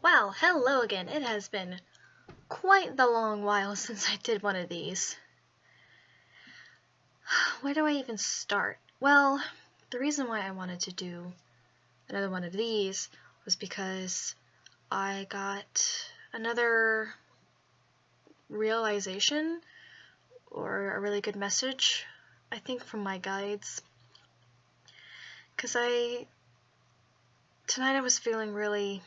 Well, hello again. It has been quite the long while since I did one of these. Where do I even start? Well, the reason why I wanted to do another one of these was because I got another realization or a really good message, I think, from my guides. Because tonight I was feeling really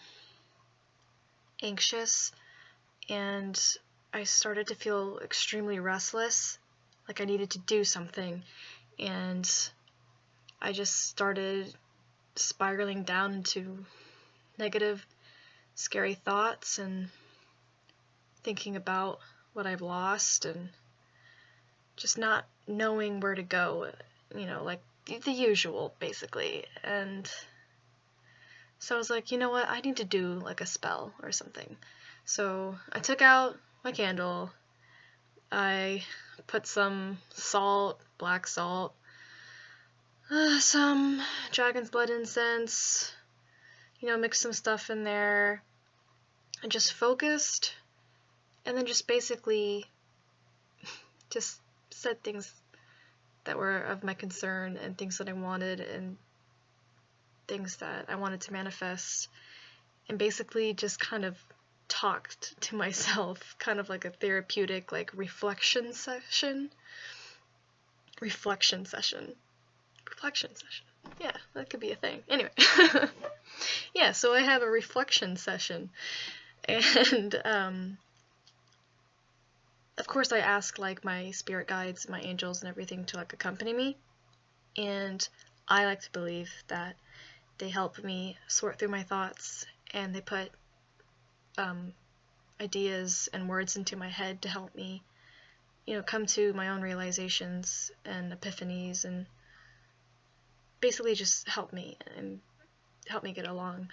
anxious and I started to feel extremely restless, like I needed to do something, and I just started spiraling down into negative, scary thoughts and thinking about what I've lost and just not knowing where to go, like the usual, basically. And so I was like, you know what, I need to do like a spell or something. So I took out my candle, I put some salt, black salt, some dragon's blood incense, mixed some stuff in there, and just focused, and then just basically just said things that were of my concern and things that I wanted and things that I wanted to manifest, and basically just kind of talked to myself, kind of like a therapeutic, like reflection session. Yeah, that could be a thing. Anyway, yeah, so I have a reflection session, and of course I ask like my spirit guides, my angels and everything to like accompany me, and I like to believe that they help me sort through my thoughts, and they put ideas and words into my head to help me, come to my own realizations and epiphanies, and basically just help me get along.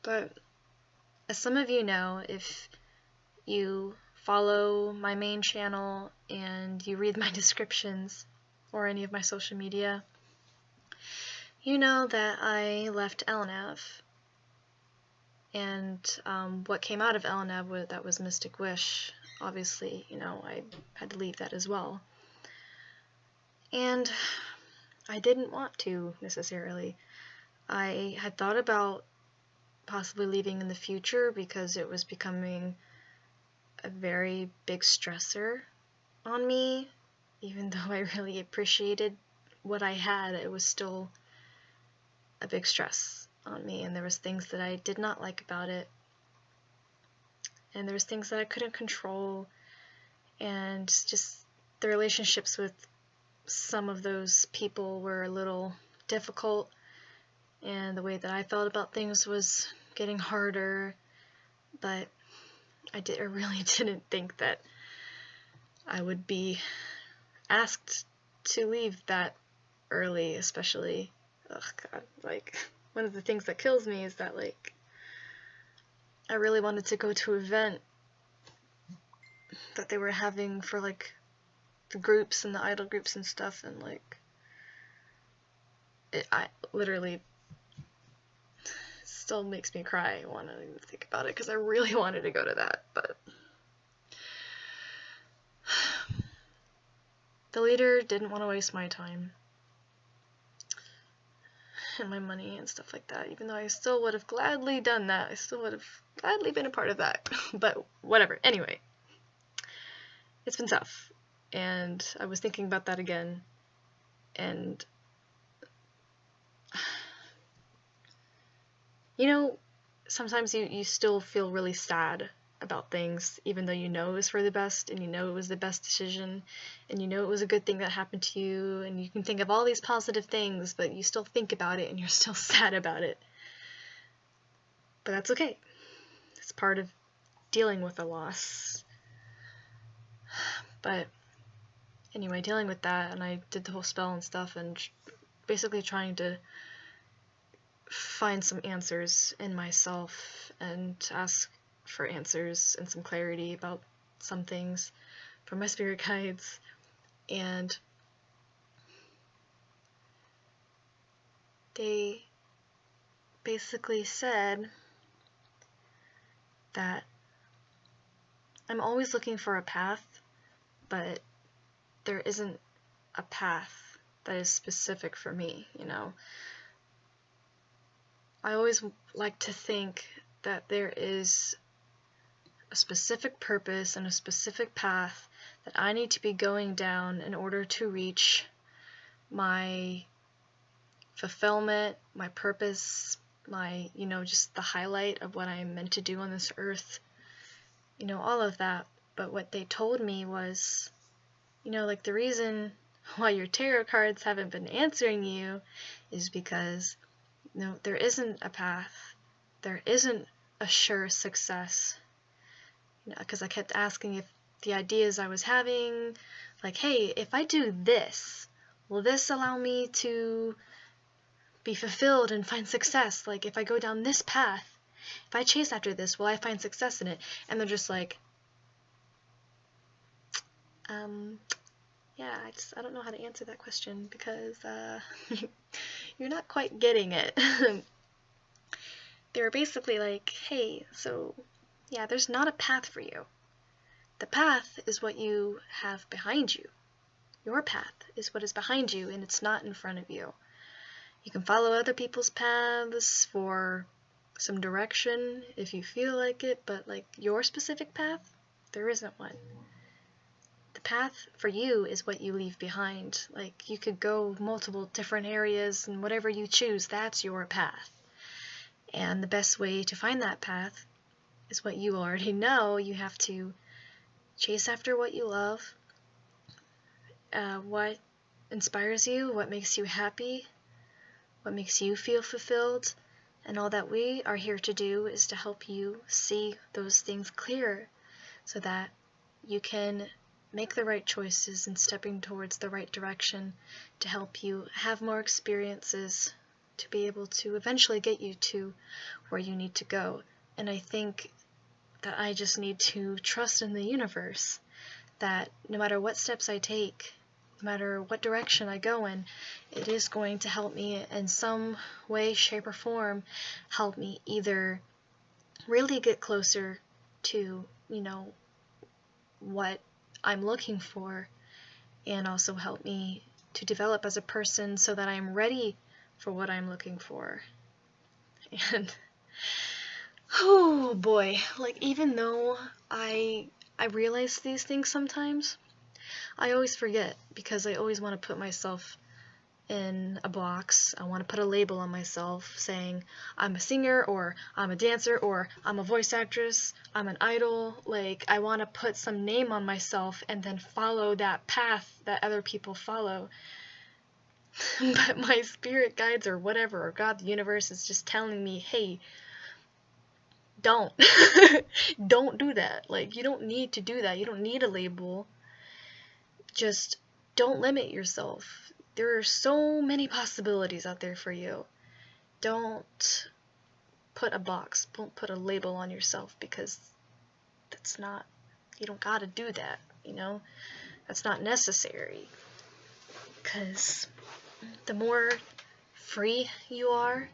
But as some of you know, if you follow my main channel and you read my descriptions or any of my social media, you know that I left Elnav, and what came out of Elnav, that was Mystic Wish. Obviously, I had to leave that as well. And I didn't want to, necessarily. I had thought about possibly leaving in the future because it was becoming a very big stressor on me. Even though I really appreciated what I had, it was still a big stress on me, and there was things that I did not like about it, and there was things that I couldn't control, and just the relationships with some of those people were a little difficult, and the way that I felt about things was getting harder. But I really didn't think that I would be asked to leave that early, especially, oh god, like, one of the things that kills me is that, like, I really wanted to go to an event that they were having for, like, the groups and the idol groups and stuff, and, like, I literally still makes me cry. I want to even think about it, because I really wanted to go to that, but the leader didn't want to waste my time and my money and stuff like that, even though I still would have gladly done that. I still would have gladly been a part of that. But whatever. Anyway, it's been tough, and I was thinking about that again, and sometimes you still feel really sad about things, even though you know it was for the best, and you know it was the best decision, and you know it was a good thing that happened to you, and you can think of all these positive things, but you still think about it and you're still sad about it. But that's okay. It's part of dealing with a loss. But anyway, dealing with that, and I did the whole spell and stuff, and basically trying to find some answers in myself and ask for answers and some clarity about some things from my spirit guides. And they basically said that I'm always looking for a path, but there isn't a path that is specific for me, you know. I always like to think that there is a specific purpose and a specific path that I need to be going down in order to reach my fulfillment, my purpose, my, you know, just the highlight of what I'm meant to do on this earth, you know, all of that. But what they told me was, you know, like, the reason why your tarot cards haven't been answering you is because, you know, there isn't a path, there isn't a sure success. You know, because I kept asking if the ideas I was having, like, hey, if I do this, will this allow me to be fulfilled and find success? Like, if I go down this path, if I chase after this, will I find success in it? And they're just like, yeah, I don't know how to answer that question because you're not quite getting it. They were basically like, hey, so yeah, there's not a path for you. The path is what you have behind you. Your path is what is behind you, and it's not in front of you. You can follow other people's paths for some direction if you feel like it, but like your specific path, there isn't one. The path for you is what you leave behind. Like, you could go multiple different areas, and whatever you choose, that's your path. And the best way to find that path is what you already know. You have to chase after what you love, what inspires you, what makes you happy, what makes you feel fulfilled, and all that we are here to do is to help you see those things clearer so that you can make the right choices and stepping towards the right direction to help you have more experiences to be able to eventually get you to where you need to go. And I think that I just need to trust in the universe that no matter what steps I take, no matter what direction I go in, it is going to help me in some way, shape, or form, help me either really get closer to, you know, what I'm looking for, and also help me to develop as a person so that I'm ready for what I'm looking for. And oh boy, like, even though I realize these things sometimes, I always forget because I always want to put myself in a box. I want to put a label on myself saying I'm a singer, or I'm a dancer, or I'm a voice actress, I'm an idol. Like, I want to put some name on myself and then follow that path that other people follow. But my spirit guides or whatever, or God, the universe, is just telling me, hey, don't. Don't do that. Like, you don't need to do that. You don't need a label. Just don't limit yourself. There are so many possibilities out there for you. Don't put a box, don't put a label on yourself, because that's not, you don't gotta do that, you know? That's not necessary. Because the more free you are,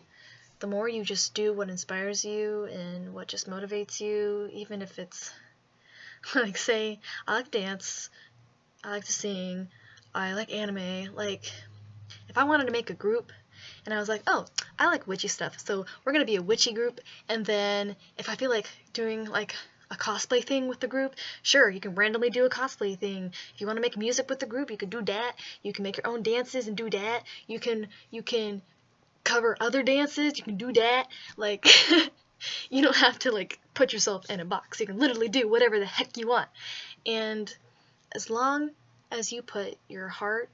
the more you just do what inspires you and what just motivates you, even if it's, like, say, I like to dance, I like to sing, I like anime. Like, if I wanted to make a group and I was like, oh, I like witchy stuff, so we're gonna be a witchy group, and then if I feel like doing like a cosplay thing with the group, sure, you can randomly do a cosplay thing. If you want to make music with the group, you can do that. You can make your own dances and do that. You can cover other dances, you can do that. Like, you don't have to like put yourself in a box. You can literally do whatever the heck you want. And as long as you put your heart,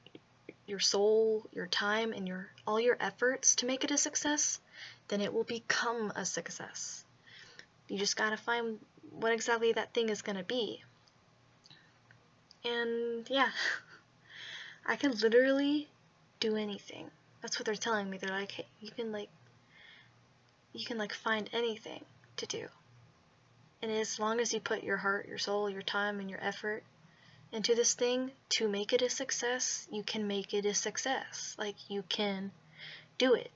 your soul, your time, and all your efforts to make it a success, then it will become a success. You just gotta find what exactly that thing is gonna be. And yeah, I can literally do anything. That's what they're telling me. They're like, hey, you can find anything to do. And as long as you put your heart, your soul, your time, and your effort into this thing to make it a success, you can make it a success. Like, you can do it.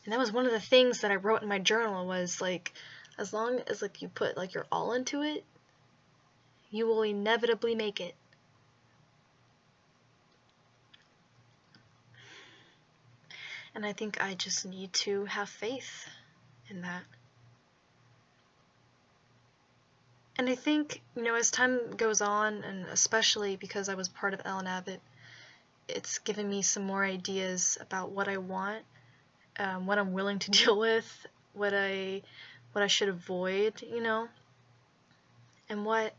And that was one of the things that I wrote in my journal, was like, As long as like you put like your all into it, you will inevitably make it. And I think I just need to have faith in that. And I think, as time goes on, and especially because I was part of Ellen Abbott, it's given me some more ideas about what I want, what I'm willing to deal with, what I should avoid, and what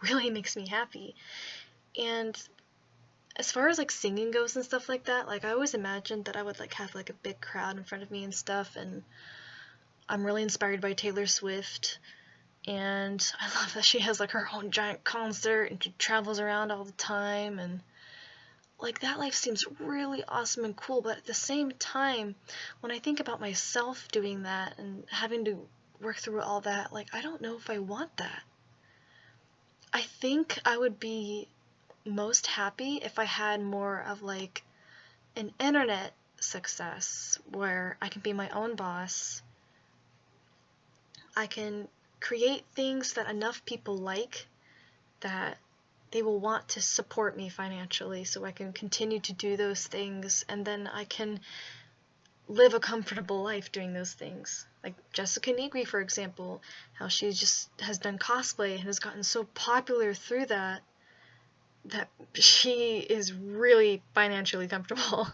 really makes me happy. And as far as like singing goes and stuff like that, like I always imagined that I would like have like a big crowd in front of me and stuff, and I'm really inspired by Taylor Swift, and I love that she has like her own giant concert and she travels around all the time, and like that life seems really awesome and cool. But at the same time, when I think about myself doing that and having to work through all that, like I don't know if I want that. I think I would be most happy if I had more of like an internet success where I can be my own boss. I can create things that enough people like that they will want to support me financially, so I can continue to do those things, and then I can live a comfortable life doing those things. Like Jessica Negri, for example, how she just has done cosplay and has gotten so popular through that she is really financially comfortable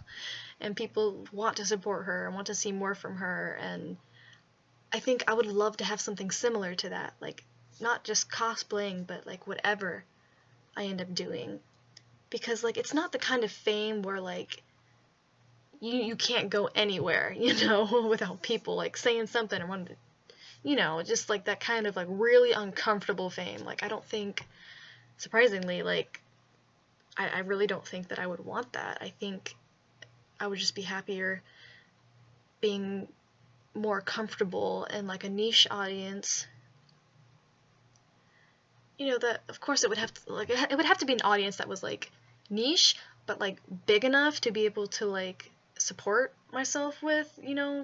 and people want to support her and want to see more from her. And I think I would love to have something similar to that, like not just cosplaying, but like whatever I end up doing, because like it's not the kind of fame where like you can't go anywhere, without people like saying something or wanting to, just like that kind of like really uncomfortable fame. Like I don't think, surprisingly, like I really don't think that I would want that. I think I would just be happier being more comfortable in like a niche audience. That of course it would have to be an audience that was like niche, but like big enough to be able to like support myself with,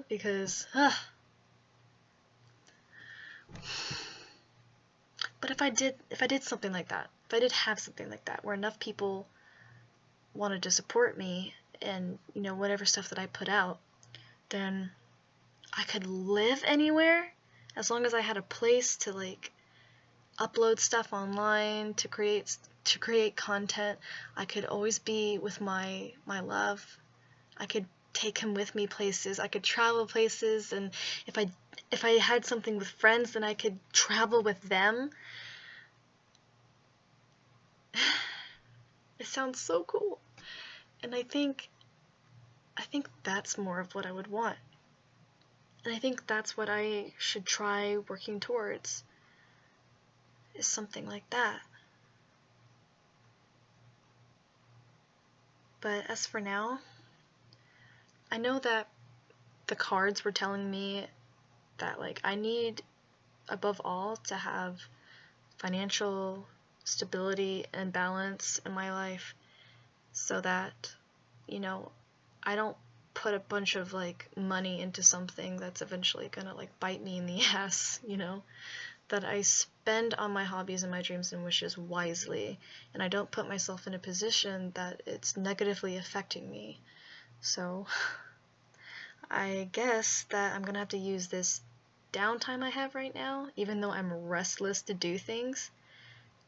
because but if I did something like that, if I did have something like that where enough people wanted to support me and whatever stuff that I put out, then I could live anywhere as long as I had a place to like upload stuff online, to create content. I could always be with my love. I could take him with me places. I could travel places, and if I had something with friends, then I could travel with them. It sounds so cool. And I think that's more of what I would want. And I think that's what I should try working towards, is something like that. But as for now, I know that the cards were telling me that like I need, above all, to have financial stability and balance in my life, so that I don't put a bunch of like money into something that's eventually gonna like bite me in the ass, that I spend on my hobbies and my dreams and wishes wisely, and I don't put myself in a position that it's negatively affecting me. So I guess that I'm gonna have to use this downtime I have right now, even though I'm restless to do things,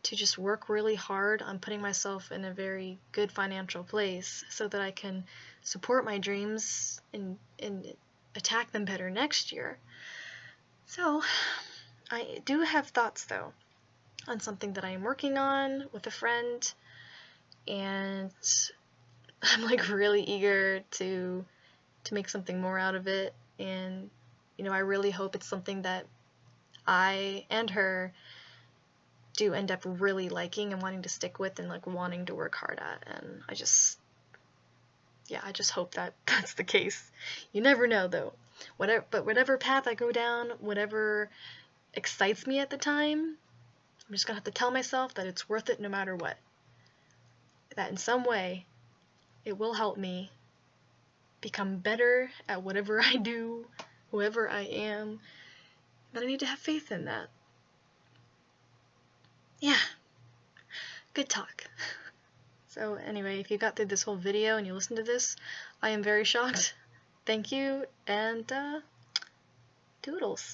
to just work really hard on putting myself in a very good financial place so that I can support my dreams and attack them better next year. So I do have thoughts, though, on something that I am working on with a friend, and I'm like really eager to make something more out of it. And I really hope it's something that I and her do end up really liking and wanting to stick with and like wanting to work hard at. And I just hope that that's the case. You never know, though. Whatever path I go down, whatever excites me at the time, I'm just gonna have to tell myself that it's worth it no matter what. That in some way it will help me become better at whatever I do, whoever I am, But I need to have faith in that. Yeah. Good talk. So anyway, if you got through this whole video and you listened to this, I am very shocked. Thank you, and toodles.